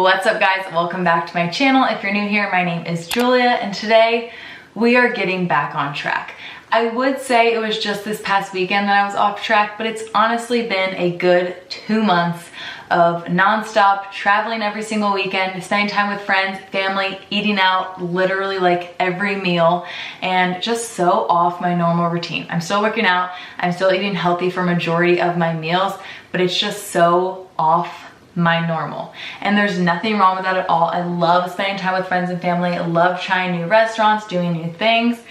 What's up guys, welcome back to my channel. If you're new here, my name is Julia and today we are getting back on track. I would say it was just this past weekend that I was off track, but it's honestly been a good 2 months of non-stop traveling every single weekend, spending time with friends, family, eating out literally like every meal, and just so off my normal routine. I'm still working out, I'm still eating healthy for majority of my meals, but it's just so off my normal. And there's nothing wrong with that at all. I love spending time with friends and family. I love trying new restaurants, doing new things,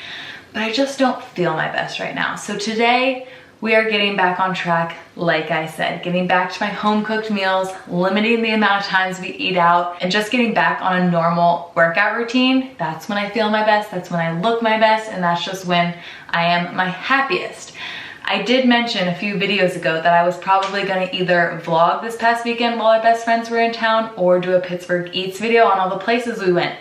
but I just don't feel my best right now. So today we are getting back on track, like I said, getting back to my home cooked meals, limiting the amount of times we eat out, and just getting back on a normal workout routine. That's when I feel my best, that's when I look my best, and that's just when I am my happiest. I did mention a few videos ago that I was probably gonna either vlog this past weekend while our best friends were in town or do a Pittsburgh Eats video on all the places we went.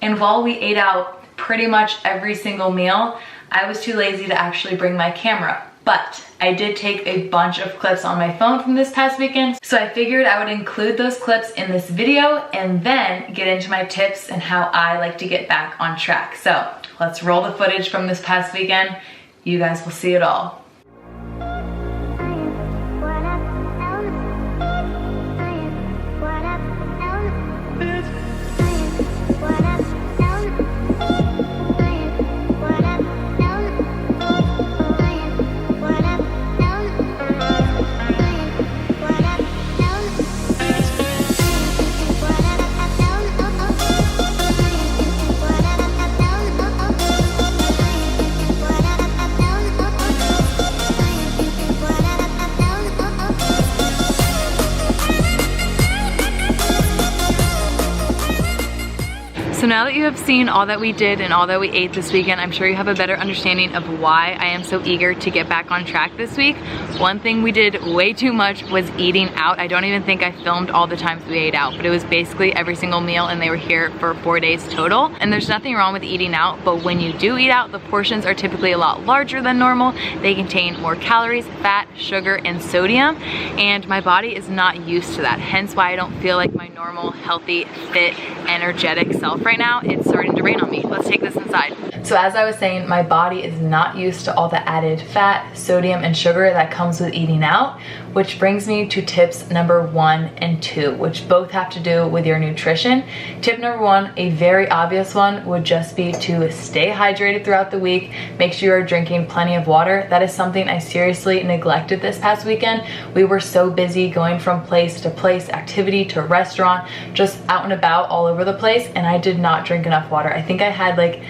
And while we ate out pretty much every single meal, I was too lazy to actually bring my camera. But I did take a bunch of clips on my phone from this past weekend, so I figured I would include those clips in this video and then get into my tips and how I like to get back on track. So let's roll the footage from this past weekend. You guys will see it all. So now that you have seen all that we did and all that we ate this weekend, I'm sure you have a better understanding of why I am so eager to get back on track this week. One thing we did way too much was eating out. I don't even think I filmed all the times we ate out, but it was basically every single meal and they were here for 4 days total. And there's nothing wrong with eating out, but when you do eat out, the portions are typically a lot larger than normal. They contain more calories, fat, sugar, and sodium, and my body is not used to that. Hence why I don't feel like my normal, healthy, fit, energetic self right now. It's starting to rain on me. Let's take this inside. So as I was saying, my body is not used to all the added fat, sodium, and sugar that comes with eating out, which brings me to tips number 1 and 2, which both have to do with your nutrition. Tip number 1, a very obvious one, would just be to stay hydrated throughout the week. Make sure you're drinking plenty of water. That is something I seriously neglected this past weekend. We were so busy going from place to place, activity to restaurant, just out and about all over the place, and I did not drink enough water. I think I had like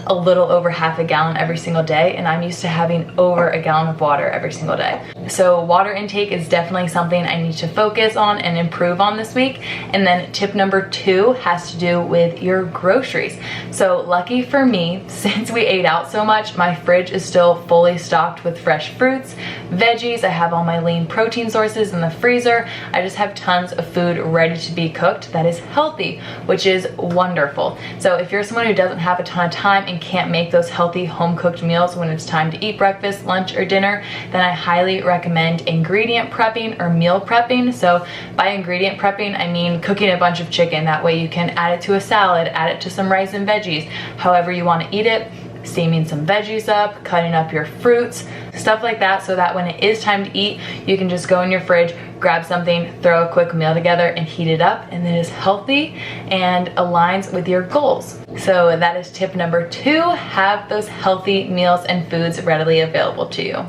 a little over half a gallon every single day, and I'm used to having over a gallon of water every single day. So water intake is definitely something I need to focus on and improve on this week. And then tip number 2 has to do with your groceries. So lucky for me, since we ate out so much, my fridge is still fully stocked with fresh fruits, veggies. I have all my lean protein sources in the freezer. I just have tons of food ready to be cooked that is healthy, which is wonderful. So if you're someone who doesn't have a ton of time and can't make those healthy home cooked meals when it's time to eat breakfast, lunch, or dinner, then I highly recommend ingredient prepping or meal prepping. So by ingredient prepping, I mean cooking a bunch of chicken. That way you can add it to a salad, add it to some rice and veggies, however you want to eat it. Steaming some veggies up, cutting up your fruits, stuff like that, so that when it is time to eat, you can just go in your fridge, grab something, throw a quick meal together and heat it up, and it is healthy and aligns with your goals. So that is tip number 2, have those healthy meals and foods readily available to you.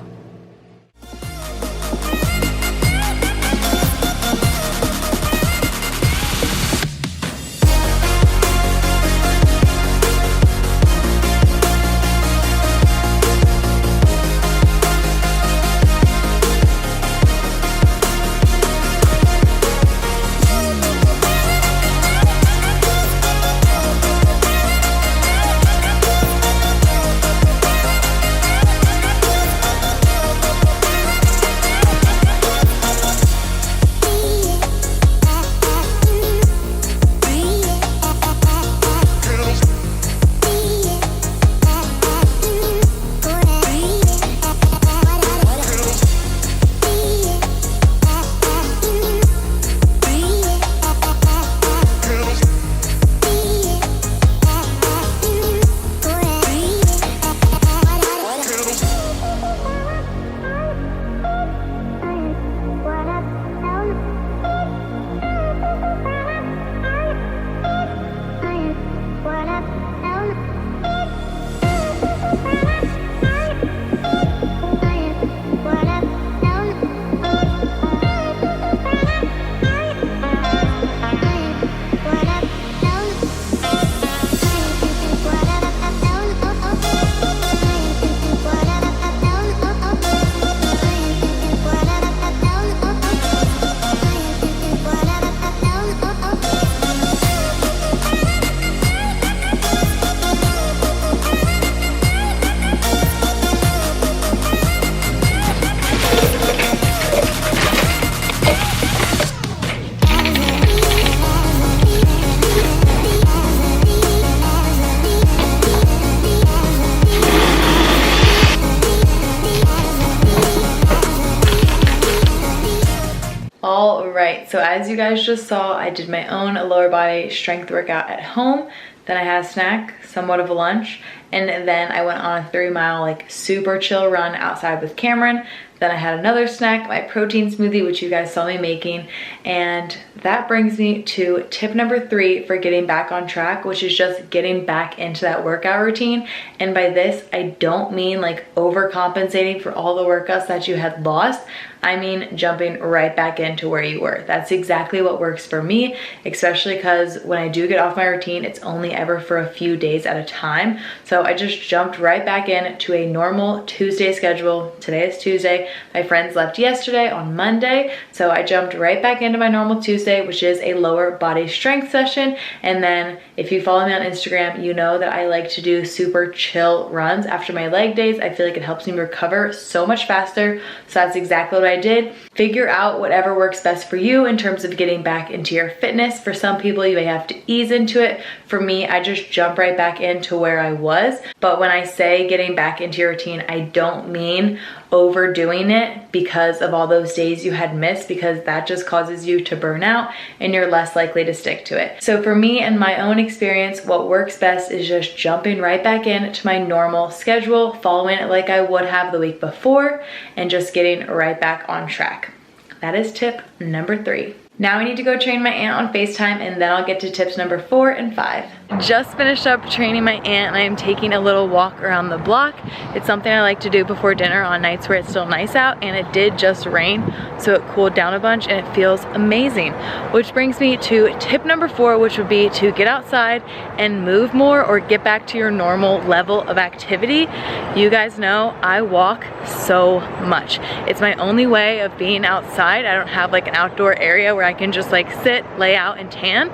All right, so as you guys just saw, I did my own lower body strength workout at home. Then I had a snack, somewhat of a lunch, and then I went on a 3-mile like super chill run outside with Cameron. Then I had another snack, my protein smoothie, which you guys saw me making. And that brings me to tip number 3 for getting back on track, which is just getting back into that workout routine. And by this, I don't mean like overcompensating for all the workouts that you had lost. I mean jumping right back into where you were. That's exactly what works for me, especially because when I do get off my routine, it's only ever for a few days at a time. So I just jumped right back in to a normal Tuesday schedule. Today is Tuesday. My friends left yesterday on Monday, so I jumped right back into my normal Tuesday, which is a lower body strength session. And then if you follow me on Instagram, you know that I like to do super chill runs after my leg days. I feel like it helps me recover so much faster. So that's exactly what I did. Figure out whatever works best for you in terms of getting back into your fitness. For some people, you may have to ease into it. For me, I just jump right back into where I was. But when I say getting back into your routine, I don't mean overdoing it because of all those days you had missed, because that just causes you to burn out and you're less likely to stick to it. So for me and my own experience, what works best is just jumping right back into my normal schedule, following it like I would have the week before, and just getting right back on track. That is tip number 3. Now I need to go train my aunt on FaceTime, and then I'll get to tips number 4 and 5. Just finished up training my aunt, and I am taking a little walk around the block. It's something I like to do before dinner on nights where it's still nice out, and it did just rain, so it cooled down a bunch and it feels amazing. Which brings me to tip number 4, which would be to get outside and move more or get back to your normal level of activity. You guys know I walk so much. It's my only way of being outside. I don't have like an outdoor area where I can just like sit, lay out, and tan.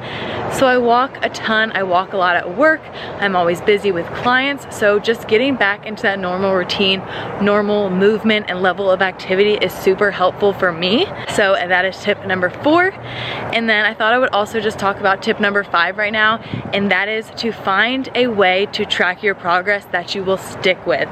So I walk a ton. I walk a lot at work. I'm always busy with clients. So just getting back into that normal routine, normal movement and level of activity is super helpful for me. So that is tip number 4. And then I thought I would also just talk about tip number 5 right now, and that is to find a way to track your progress that you will stick with.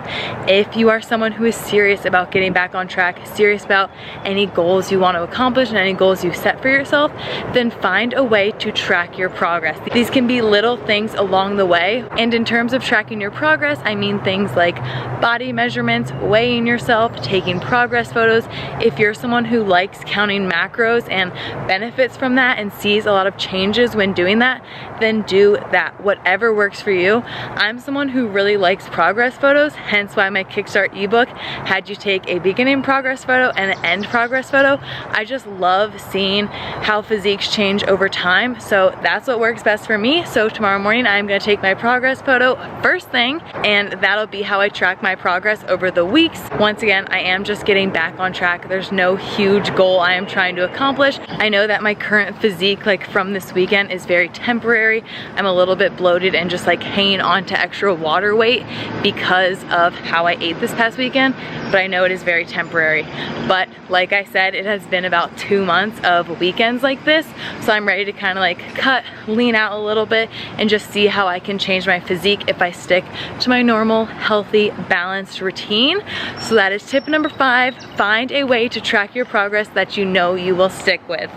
If you are someone who is serious about getting back on track, serious about any goals you want to accomplish and any goals you set for yourself, then find a way to track your progress. These can be little things along the way. And in terms of tracking your progress, I mean things like body measurements, weighing yourself, taking progress photos. If you're someone who likes counting macros and benefits from that and sees a lot of changes when doing that, then do that. Whatever works for you. I'm someone who really likes progress photos, hence why my Kickstart ebook had you take a beginning progress photo and an end progress photo. I just love seeing how physiques change over time, so that's what works best for me. So tomorrow morning I'm going to take my progress photo first thing, and that'll be how I track my progress over the weeks. Once again, I am just getting back on track. There's no huge goal I am trying to accomplish. I know that my current physique, like from this weekend, is very temporary. I'm a little bit bloated and just like hanging on to extra water weight because of how I ate this past weekend, but I know it is very temporary. But like I said, it has been about 2 months of weekends like this, so I'm ready to kind of like cut, lean out a little bit, and just see how I can change my physique if I stick to my normal, healthy, balanced routine. So that is tip number 5. Find a way to track your progress that you know you will stick with.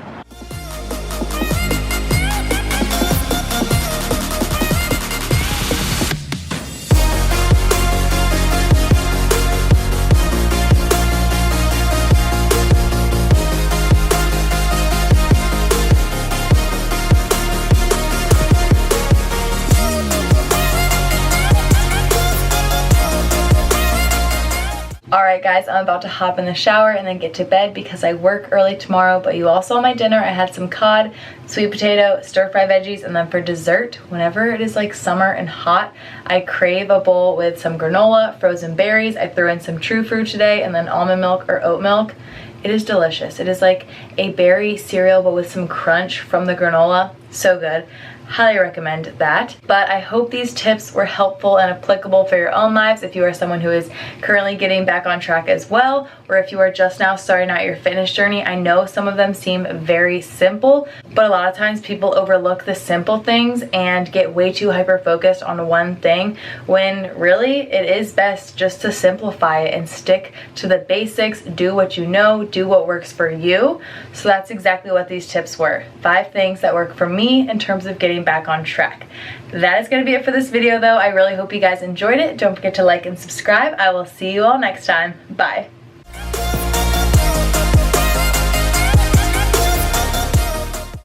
Alright guys, I'm about to hop in the shower and then get to bed because I work early tomorrow, but you all saw my dinner. I had some cod, sweet potato, stir-fry veggies, and then for dessert, whenever it is like summer and hot, I crave a bowl with some granola, frozen berries. I threw in some true fruit today, and then almond milk or oat milk. It is delicious. It is like a berry cereal but with some crunch from the granola. So good. Highly recommend that. But I hope these tips were helpful and applicable for your own lives if you are someone who is currently getting back on track as well, or if you are just now starting out your fitness journey, I know some of them seem very simple, but a lot of times people overlook the simple things and get way too hyper focused on one thing, when really it is best just to simplify it and stick to the basics, do what you know, do what works for you. So that's exactly what these tips were. 5 things that work for me in terms of getting back on track. That is going to be it for this video though. I really hope you guys enjoyed it. Don't forget to like and subscribe. I will see you all next time. Bye.